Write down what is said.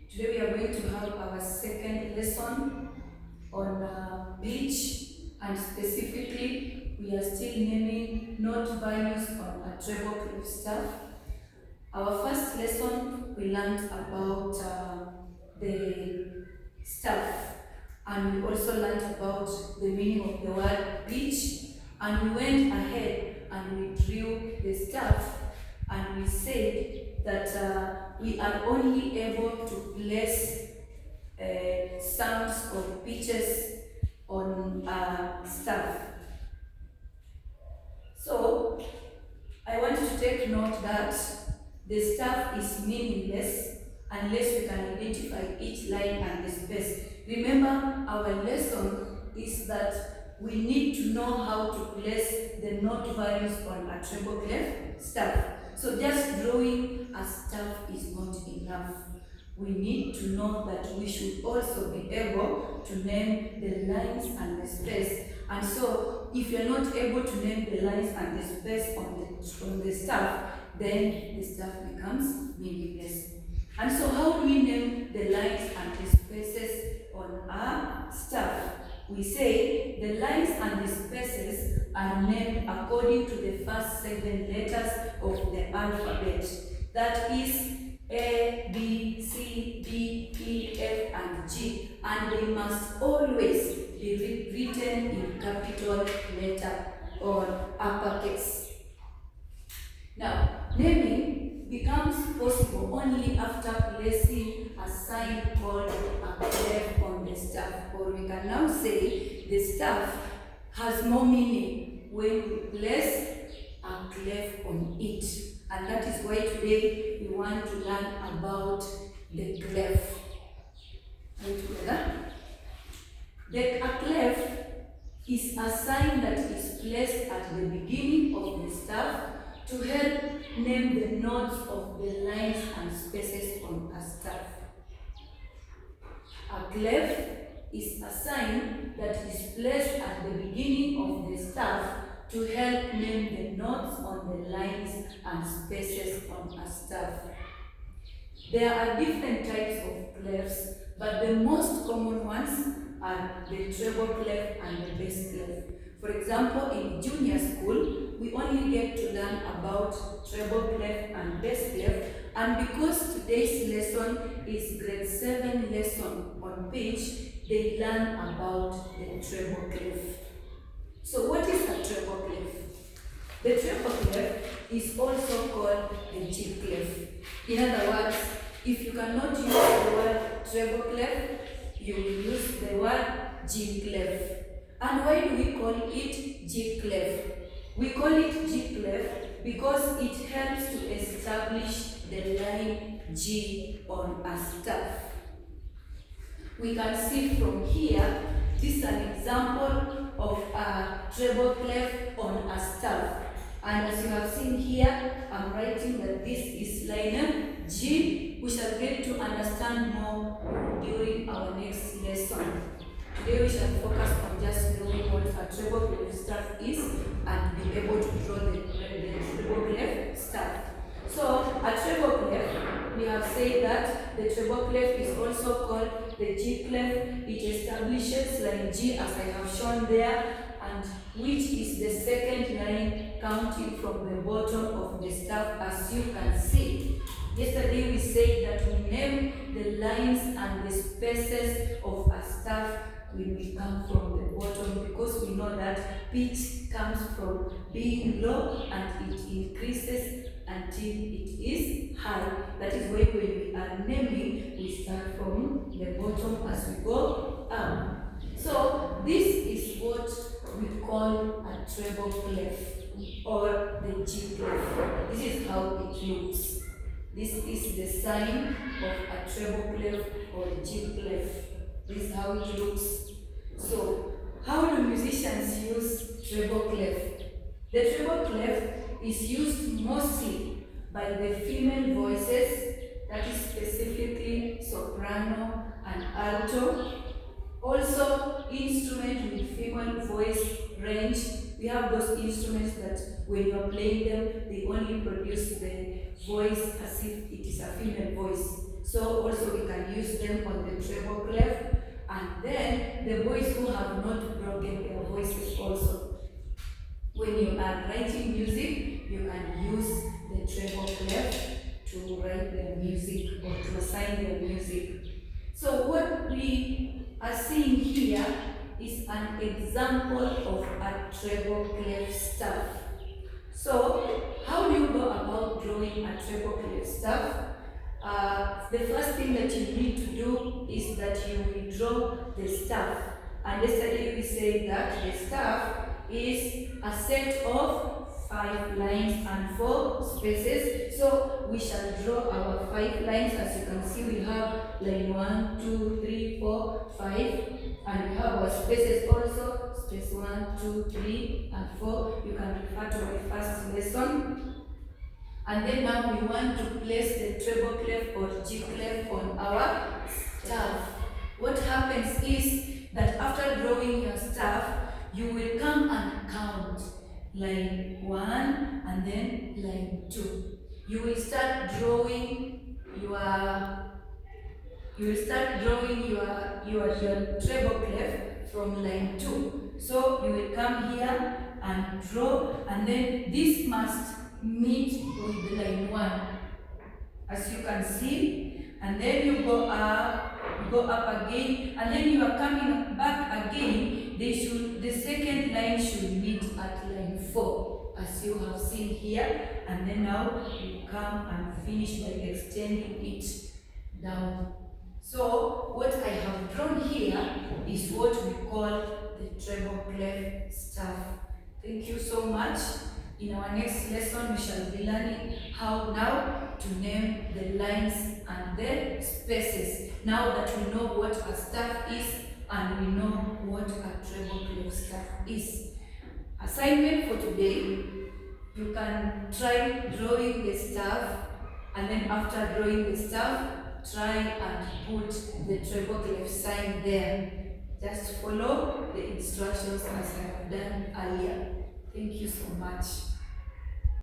Today we are going to have our second lesson on pitch, and specifically we are still naming note values on a treble clef staff. Our first lesson we learned about the staff, and we also learned about the meaning of the word pitch, and we went ahead and we drew the staff, and we said that we are only able to place sounds or pitches on staff. So I want you to take note that the staff is meaningless unless we can identify each line and the space. Remember, our lesson is that we need to know how to place the note values on a treble clef staff. So just drawing a staff is not enough. We need to know that we should also be able to name the lines and the space. And so, if you're not able to name the lines and the space on the staff, then the staff becomes meaningless. And so, how do we name the lines and the spaces on our staff? We say the lines and the spaces are named according to the first 7 letters of the alphabet. That is A, B, C, D, E, F, and G. And they must always be written in capital letter or uppercase. Now, naming becomes possible only after placing a sign called a clef on the staff. Or we can now say the staff has more meaning when we place a clef on it. And that is why today we want to learn about the clef. Are we together? A clef is a sign that is placed at the beginning of the staff to help name the notes of the lines and spaces on a staff. A clef is a sign that is placed at the beginning of the staff to help name the notes on the lines and spaces on a staff. There are different types of clefs, but the most common ones are the treble clef and the bass clef. For example, in junior school, we only get to learn about treble clef and bass clef, and because today's lesson is grade 7 lesson on pitch, they learn about the treble clef. So what is a treble clef? The treble clef is also called the G clef. In other words, if you cannot use the word treble clef, you will use the word G clef. And why do we call it G clef? We call it G clef because it helps to establish the line G on a staff. We can see from here, this is an example of a treble clef on a staff. And as you have seen here, I'm writing that this is line G. We shall get to understand more during our next lesson. Today we shall focus on just knowing what a treble clef staff is and be able to draw the treble clef staff. So a treble clef, we have said that the treble clef is also called the G clef. It establishes line G as I have shown there, and which is the second line counting from the bottom of the staff, as you can see. Yesterday we said that we name the lines and the spaces of a staff when we come from the bottom, because we know that pitch comes from being low and it increases until it is high. That is why when we are naming, we start from the bottom as we go up. So this is what we call a treble clef or the G clef. This is how it looks. This is the sign of a treble clef or G clef. This is how it looks. So, how do musicians use treble clef? The treble clef is used mostly by the female voices, that is specifically soprano and alto. Also, instruments with female voice range. We have those instruments that when you are playing them, they only produce the voice as if it is a female voice. So also we can use them on the treble clef. And then the boys who have not broken their voices also, when you are writing music, you can use the treble clef to write their music or to assign their music. So what we are seeing here is an example of a treble clef staff. So how do you go about drawing a treble clef staff? The first thing that you need to do is that you will draw the staff. And yesterday we said that the staff is a set of 5 lines and 4 spaces. So we shall draw our 5 lines. As you can see, we have line 1, 2, 3, 4, 5. And we have our spaces also, space 1, 2, 3, and 4. You can refer to my first lesson. And then now we want to place the treble clef or G clef on our staff. What happens is that after drawing your staff, you will come and count line 1 and then line 2. You will start drawing your treble clef from line 2. So you will come here and draw, and then this must meet with line 1, as you can see. And then you go up again, and then you are coming back again. The second line should meet at line 4, as you have seen here. And then now you come and finish by extending it down. So what I have drawn here is what we call the treble clef staff. Thank you so much. In our next lesson, we shall be learning how now to name the lines and the spaces. Now that we know what a staff is and we know what a treble clef staff is. Assignment for today, you can try drawing the staff, and then after drawing the staff, try and put the treble clef sign there. Just follow the instructions as I have done earlier. Thank you so much.